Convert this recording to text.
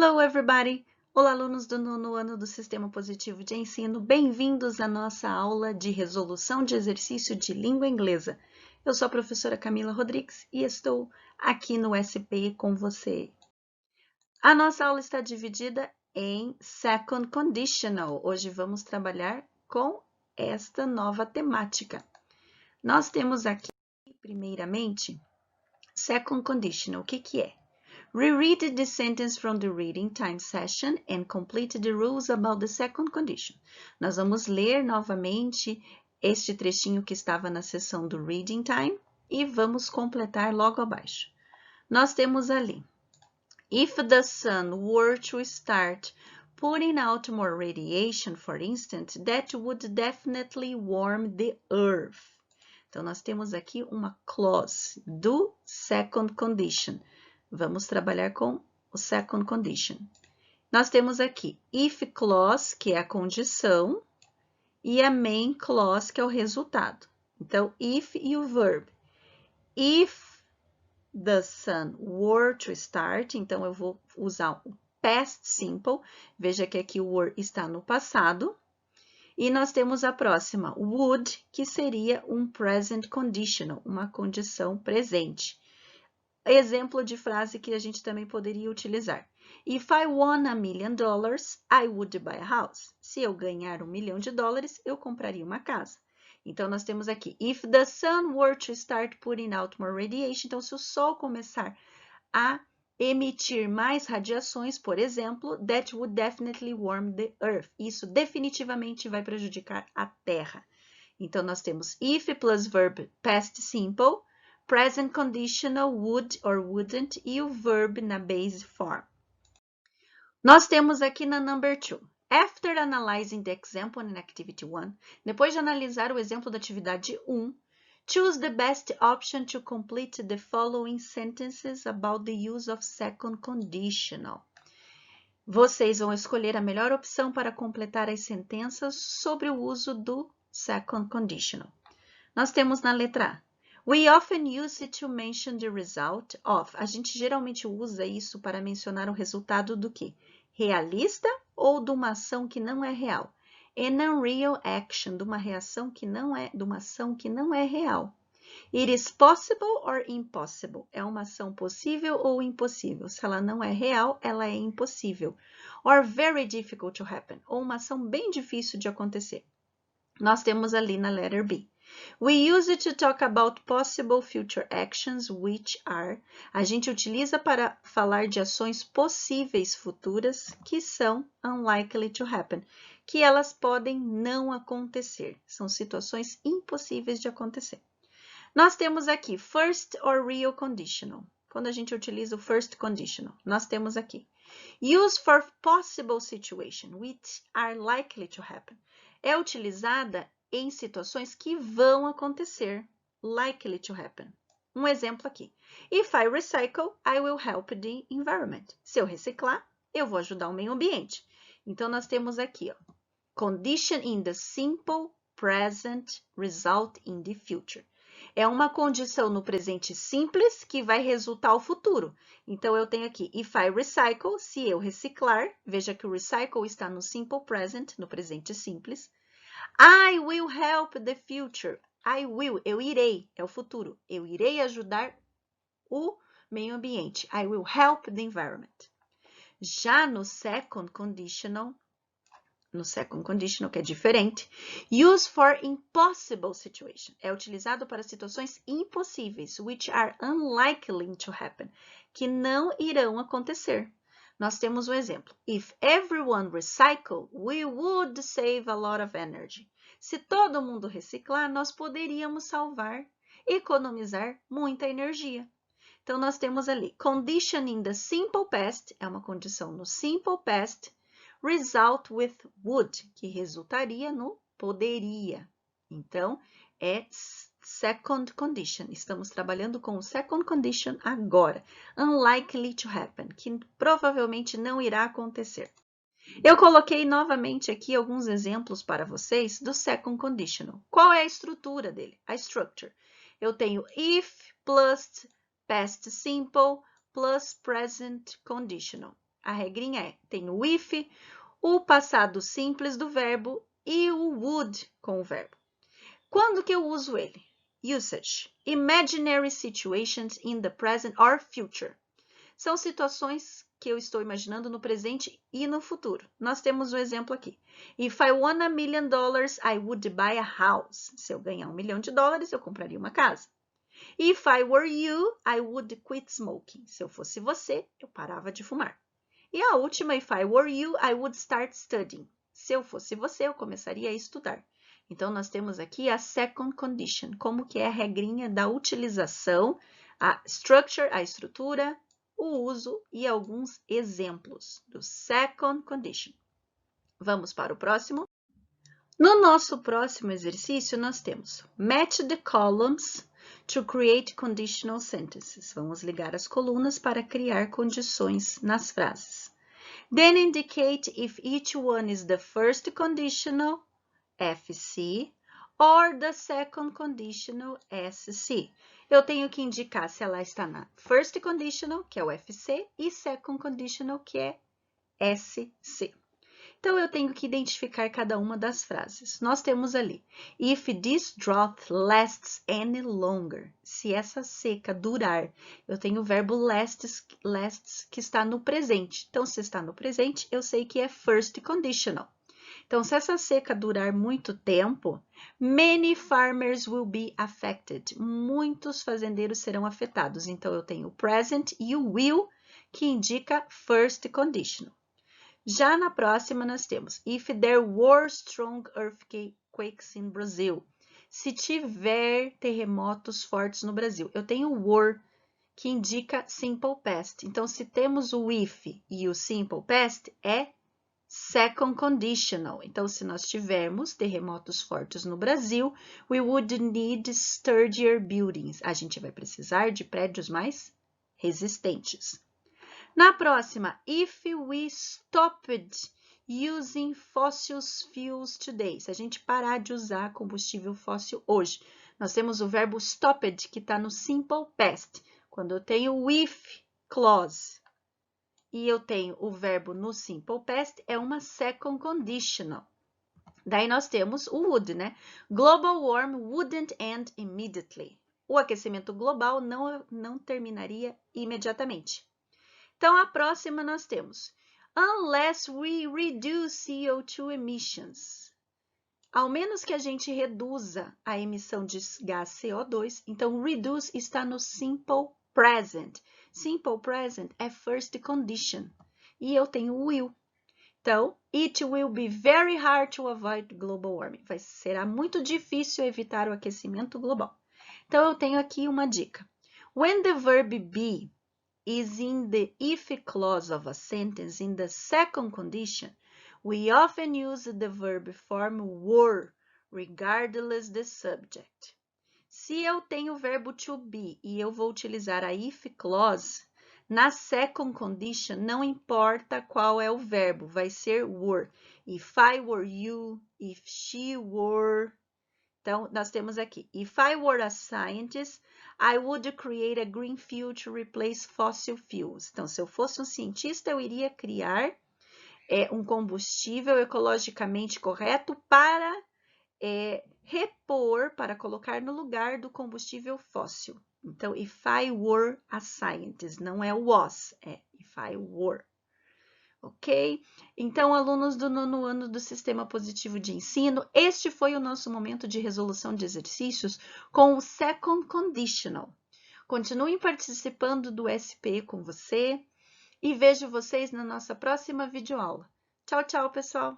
Hello, everybody! Olá, alunos do nono ano do Sistema Positivo de Ensino. Bem-vindos à nossa aula de resolução de exercício de língua inglesa. Eu sou a professora Camila Rodrigues e estou aqui no SP com você. A nossa aula está dividida em Second Conditional. Hoje vamos trabalhar com esta nova temática. Nós temos aqui, primeiramente, Second Conditional. O que é? Reread the sentence from the reading time session and complete the rules about the second condition. Nós vamos ler novamente este trechinho que estava na sessão do reading time e vamos completar logo abaixo. Nós temos ali: If the sun were to start putting out more radiation, for instance, that would definitely warm the earth. Então, nós temos aqui uma clause do second condition. Vamos trabalhar com o second condition. Nós temos aqui if clause, que é a condição, e a main clause, que é o resultado. Então, if e o verb. If the sun were to start, então eu vou usar o past simple. Veja que aqui o were está no passado. E nós temos a próxima, would, que seria um present conditional, uma condição presente. Exemplo de frase que a gente também poderia utilizar. If I won $1 million, I would buy a house. Se eu ganhar $1 milhão, eu compraria uma casa. Então, nós temos aqui, if the sun were to start putting out more radiation, então se o sol começar a emitir mais radiações, por exemplo, that would definitely warm the earth. Isso definitivamente vai prejudicar a Terra. Então, nós temos if plus verb past simple, present conditional would or wouldn't e o verb na base form. Nós temos aqui na number 2. After analyzing the example in activity 1, depois de analisar o exemplo da atividade 1, choose the best option to complete the following sentences about the use of second conditional. Vocês vão escolher a melhor opção para completar as sentenças sobre o uso do second conditional. Nós temos na letra A. We often use it to mention the result of. A gente geralmente usa isso para mencionar o resultado do quê? Realista ou de uma ação que não é real? An unreal action, de uma ação que não é real. It is possible or impossible? É uma ação possível ou impossível? Se ela não é real, ela é impossível. Or very difficult to happen? Ou uma ação bem difícil de acontecer. Nós temos ali na letter B. We use it to talk about possible future actions, which are. A gente utiliza para falar de ações possíveis futuras que são unlikely to happen, que elas podem não acontecer. São situações impossíveis de acontecer. Nós temos aqui first or real conditional. Quando a gente utiliza o first conditional, nós temos aqui use for possible situation, which are likely to happen. É utilizada em situações que vão acontecer, likely to happen. Um exemplo aqui. If I recycle, I will help the environment. Se eu reciclar, eu vou ajudar o meio ambiente. Então, nós temos aqui, ó, condition in the simple present result in the future. É uma condição no presente simples que vai resultar ao futuro. Então, eu tenho aqui, if I recycle, se eu reciclar, veja que o recycle está no simple present, no presente simples. I will help the future. I will, eu irei, é o futuro. Eu irei ajudar o meio ambiente. I will help the environment. Já no second conditional, que é diferente, use for impossible situation. É utilizado para situações impossíveis, which are unlikely to happen, que não irão acontecer. Nós temos um exemplo. If everyone recycle, we would save a lot of energy. Se todo mundo reciclar, nós poderíamos economizar muita energia. Então, nós temos ali, condition in the simple past, é uma condição no simple past, result with would, que resultaria no poderia. Então, é second condition. Estamos trabalhando com o second condition agora. Unlikely to happen, que provavelmente não irá acontecer. Eu coloquei novamente aqui alguns exemplos para vocês do second conditional. Qual é a estrutura dele? A structure. Eu tenho if plus past simple plus present conditional. A regrinha é, tem o if, o passado simples do verbo e o would com o verbo. Quando que eu uso ele? Usage. Imaginary situations in the present or future. São situações que eu estou imaginando no presente e no futuro. Nós temos um exemplo aqui. If I won $1 million, I would buy a house. Se eu ganhar $1 milhão, eu compraria uma casa. If I were you, I would quit smoking. Se eu fosse você, eu parava de fumar. E a última, if I were you, I would start studying. Se eu fosse você, eu começaria a estudar. Então, nós temos aqui a second condition, como que é a regrinha da utilização, a structure, a estrutura, o uso e alguns exemplos do second condition. Vamos para o próximo? No nosso próximo exercício, nós temos match the columns to create conditional sentences. Vamos ligar as colunas para criar condições nas frases. Then indicate if each one is the first conditional, FC, or the second conditional, SC. Eu tenho que indicar se ela está na first conditional, que é o FC, e second conditional, que é SC. Então, eu tenho que identificar cada uma das frases. Nós temos ali, if this drought lasts any longer. Se essa seca durar, eu tenho o verbo lasts que está no presente. Então, se está no presente, eu sei que é first conditional. Então, se essa seca durar muito tempo, many farmers will be affected. Muitos fazendeiros serão afetados. Então, eu tenho o present e o will, que indica first conditional. Já na próxima, nós temos if there were strong earthquakes in Brazil. Se tiver terremotos fortes no Brasil. Eu tenho o were, que indica simple past. Então, se temos o if e o simple past, é second conditional. Então, se nós tivermos terremotos fortes no Brasil, we would need sturdier buildings. A gente vai precisar de prédios mais resistentes. Na próxima, if we stopped using fossil fuels today. Se a gente parar de usar combustível fóssil hoje. Nós temos o verbo stopped, que está no simple past. Quando eu tenho o if clause e eu tenho o verbo no simple past, é uma second conditional. Daí nós temos o would, né? Global warming wouldn't end immediately. O aquecimento global não terminaria imediatamente. Então, a próxima nós temos unless we reduce CO2 emissions. Ao menos que a gente reduza a emissão de gás CO2, então reduce está no simple present. Simple present é first condition. E eu tenho will. Então, it will be very hard to avoid global warming. Será muito difícil evitar o aquecimento global. Então, eu tenho aqui uma dica. When the verb be is in the if clause of a sentence in the second condition, we often use the verb form were, regardless the subject. Se eu tenho o verbo to be e eu vou utilizar a if clause, na second condition, não importa qual é o verbo, vai ser were. If I were you, if she were. Então, nós temos aqui, if I were a scientist, I would create a green fuel to replace fossil fuels. Então, se eu fosse um cientista, eu iria criar um combustível ecologicamente correto para repor, para colocar no lugar do combustível fóssil. Então, if I were a scientist, não é was, é if I were. Ok? Então, alunos do 9º ano do Sistema Positivo de Ensino, este foi o nosso momento de resolução de exercícios com o Second Conditional. Continuem participando do SP com você e vejo vocês na nossa próxima videoaula. Tchau, tchau, pessoal!